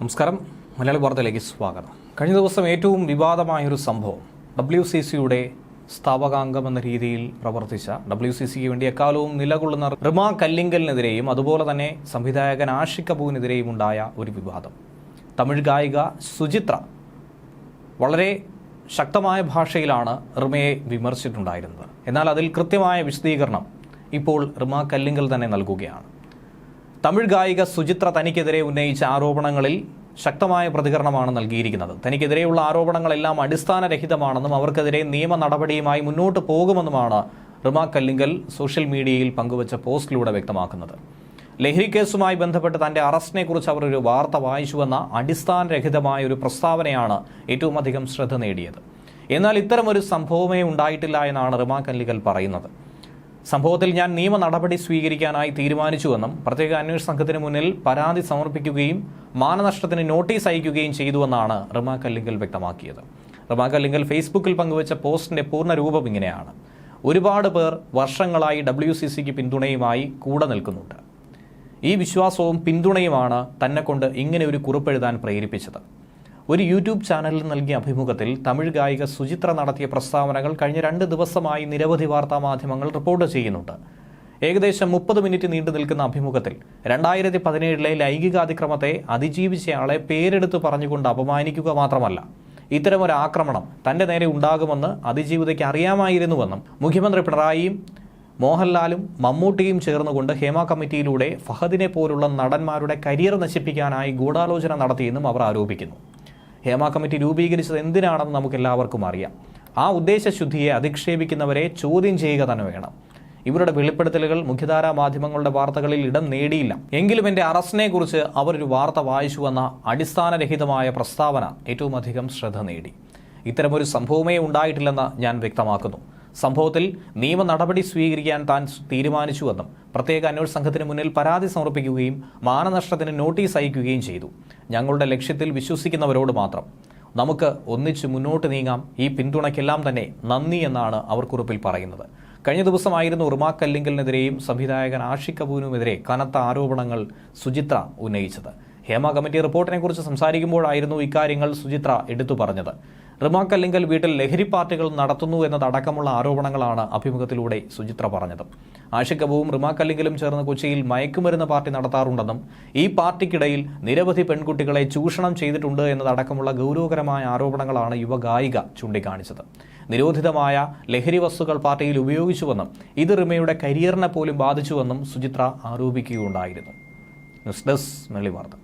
നമസ്കാരം, മലയാളി വാർത്തയിലേക്ക് സ്വാഗതം. കഴിഞ്ഞ ദിവസം ഏറ്റവും വിവാദമായൊരു സംഭവം WCCയുടെ സ്ഥാപകാംഗം എന്ന രീതിയിൽ പ്രവർത്തിച്ച WCCക്ക് വേണ്ടി എക്കാലവും നിലകൊള്ളുന്ന റിമ കല്ലിങ്കലിനെതിരെയും അതുപോലെ തന്നെ സംവിധായകൻ ആഷിഖ് കപൂറിനെതിരെയും ഉണ്ടായ ഒരു വിവാദം. തമിഴ് ഗായിക സുചിത്ര വളരെ ശക്തമായ ഭാഷയിലാണ് റിമയെ വിമർശിച്ചിട്ടുണ്ടായിരുന്നത്. എന്നാൽ അതിൽ കൃത്യമായ വിശദീകരണം ഇപ്പോൾ റിമ കല്ലിങ്കൽ തന്നെ നൽകുകയാണ്. തമിഴ് ഗായിക സുചിത്ര തനിക്കെതിരെ ഉന്നയിച്ച ആരോപണങ്ങളിൽ ശക്തമായ പ്രതികരണമാണ് നൽകിയിരിക്കുന്നത്. തനിക്കെതിരെയുള്ള ആരോപണങ്ങളെല്ലാം അടിസ്ഥാനരഹിതമാണെന്നും അവർക്കെതിരെ നിയമ നടപടിയുമായി മുന്നോട്ട് പോകുമെന്നുമാണ് റിമ കല്ലിങ്കൽ സോഷ്യൽ മീഡിയയിൽ പങ്കുവച്ച പോസ്റ്റിലൂടെ വ്യക്തമാക്കുന്നത്. ലഹരി കേസുമായി ബന്ധപ്പെട്ട് തന്റെ അറസ്റ്റിനെ കുറിച്ച് അവർ ഒരു വാർത്ത വായിച്ചുവെന്ന അടിസ്ഥാനരഹിതമായ ഒരു പ്രസ്താവനയാണ് ഏറ്റവും അധികം ശ്രദ്ധ നേടിയത്. എന്നാൽ ഇത്തരമൊരു സംഭവമേ ഉണ്ടായിട്ടില്ല എന്നാണ് റിമ കല്ലിങ്കൽ പറയുന്നത്. സംഭവത്തിൽ ഞാൻ നിയമ നടപടി സ്വീകരിക്കാനായി തീരുമാനിച്ചുവെന്നും പ്രത്യേക അന്വേഷണ സംഘത്തിന് മുന്നിൽ പരാതി സമർപ്പിക്കുകയും മാനനഷ്ടത്തിന് നോട്ടീസ് അയക്കുകയും ചെയ്തുവെന്നാണ് റിമ കല്ലിങ്കൽ വ്യക്തമാക്കിയത്. റിമ കല്ലിങ്കൽ ഫേസ്ബുക്കിൽ പങ്കുവച്ച പോസ്റ്റിന്റെ പൂർണ്ണ രൂപം ഇങ്ങനെയാണ്: ഒരുപാട് പേർ വർഷങ്ങളായി WCCക്ക് പിന്തുണയുമായി കൂടെ നിൽക്കുന്നുണ്ട്. ഈ വിശ്വാസവും പിന്തുണയുമാണ് തന്നെ കൊണ്ട് ഇങ്ങനെ ഒരു കുറിപ്പെഴുതാൻ പ്രേരിപ്പിച്ചത്. ഒരു യൂട്യൂബ് ചാനലിൽ നൽകിയ അഭിമുഖത്തിൽ തമിഴ് ഗായിക സുചിത്ര നടത്തിയ പ്രസ്താവനകൾ കഴിഞ്ഞ 2 ദിവസമായി നിരവധി വാർത്താ മാധ്യമങ്ങൾ റിപ്പോർട്ട് ചെയ്യുന്നുണ്ട്. ഏകദേശം 30 മിനിറ്റ് നീണ്ടു നിൽക്കുന്ന അഭിമുഖത്തിൽ 2017 ലൈംഗികാതിക്രമത്തെ അതിജീവിച്ചയാളെ പേരെടുത്ത് പറഞ്ഞുകൊണ്ട് അപമാനിക്കുക മാത്രമല്ല, ഇത്തരമൊരു ആക്രമണം തന്റെ നേരെ ഉണ്ടാകുമെന്ന് അതിജീവിതയ്ക്ക് അറിയാമായിരുന്നുവെന്നും മുഖ്യമന്ത്രി പിണറായിയും മോഹൻലാലും മമ്മൂട്ടിയും ചേർന്നുകൊണ്ട് ഹേമ കമ്മിറ്റിയിലൂടെ ഫഹദിനെ പോലുള്ള നടന്മാരുടെ കരിയർ നശിപ്പിക്കാനായി ഗൂഢാലോചന നടത്തിയെന്നും അവർ ആരോപിക്കുന്നു. ഹേമ കമ്മിറ്റി രൂപീകരിച്ചത് എന്തിനാണെന്ന് നമുക്കെല്ലാവർക്കും അറിയാം. ആ ഉദ്ദേശശുദ്ധിയെ അധിക്ഷേപിക്കുന്നവരെ ചോദ്യം ചെയ്യുക തന്നെ വേണം. ഇവരുടെ വെളിപ്പെടുത്തലുകൾ മുഖ്യധാരാ മാധ്യമങ്ങളുടെ വാർത്തകളിൽ ഇടം നേടിയില്ല. എങ്കിലും എൻ്റെ അറസ്റ്റിനെ കുറിച്ച് അവരൊരു വാർത്ത വായിച്ചുവെന്ന അടിസ്ഥാനരഹിതമായ പ്രസ്താവന ഏറ്റവും അധികം ശ്രദ്ധ നേടി. ഇത്തരമൊരു സംഭവമേ ഉണ്ടായിട്ടില്ലെന്ന് ഞാൻ വ്യക്തമാക്കുന്നു. സംഭവത്തിൽ നിയമ നടപടി സ്വീകരിക്കാൻ താൻ തീരുമാനിച്ചുവെന്നും പ്രത്യേക അന്വേഷണ സംഘത്തിന് മുന്നിൽ പരാതി സമർപ്പിക്കുകയും മാനനഷ്ടത്തിന് നോട്ടീസ് അയക്കുകയും ചെയ്തു. ഞങ്ങളുടെ ലക്ഷ്യത്തിൽ വിശ്വസിക്കുന്നവരോട് മാത്രം നമുക്ക് ഒന്നിച്ച് മുന്നോട്ട് നീങ്ങാം. ഈ പിന്തുണയ്ക്കെല്ലാം തന്നെ നന്ദി എന്നാണ് അവർ കുറിപ്പിൽ പറയുന്നത്. കഴിഞ്ഞ ദിവസമായിരുന്നു റിമ കല്ലിങ്കലിനെതിരെയും സംവിധായകൻ ആഷിഖ് കപൂറിനുമെതിരെ കനത്ത ആരോപണങ്ങൾ സുചിത്ര ഉന്നയിച്ചത്. ഹേമ കമ്മിറ്റി റിപ്പോർട്ടിനെ കുറിച്ച് സംസാരിക്കുമ്പോഴായിരുന്നു ഇക്കാര്യങ്ങൾ സുചിത്ര എടുത്തു പറഞ്ഞത്. റിമ കല്ലിങ്കൽ വീട്ടിൽ ലഹരി പാർട്ടികൾ നടത്തുന്നു എന്നതടക്കമുള്ള ആരോപണങ്ങളാണ് അഭിമുഖത്തിലൂടെ സുചിത്ര പറഞ്ഞത്. ആഷിഖ് കപൂറും റിമ കല്ലിങ്കലും ചേർന്ന് കൊച്ചിയിൽ മയക്കുമരുന്ന് പാർട്ടി നടത്താറുണ്ടെന്നും ഈ പാർട്ടിക്കിടയിൽ നിരവധി പെൺകുട്ടികളെ ചൂഷണം ചെയ്തിട്ടുണ്ട് എന്നതടക്കമുള്ള ഗൗരവകരമായ ആരോപണങ്ങളാണ് യുവഗായിക ചൂണ്ടിക്കാണിച്ചത്. നിരോധിതമായ ലഹരി വസ്തുക്കൾ പാർട്ടിയിൽ ഉപയോഗിച്ചുവെന്നും ഇത് റിമയുടെ കരിയറിനെ പോലും ബാധിച്ചുവെന്നും സുചിത്ര ആരോപിക്കുകയുണ്ടായിരുന്നു. ന്യൂസ് ഡെസ്ക് മലയാളി വാർത്ത.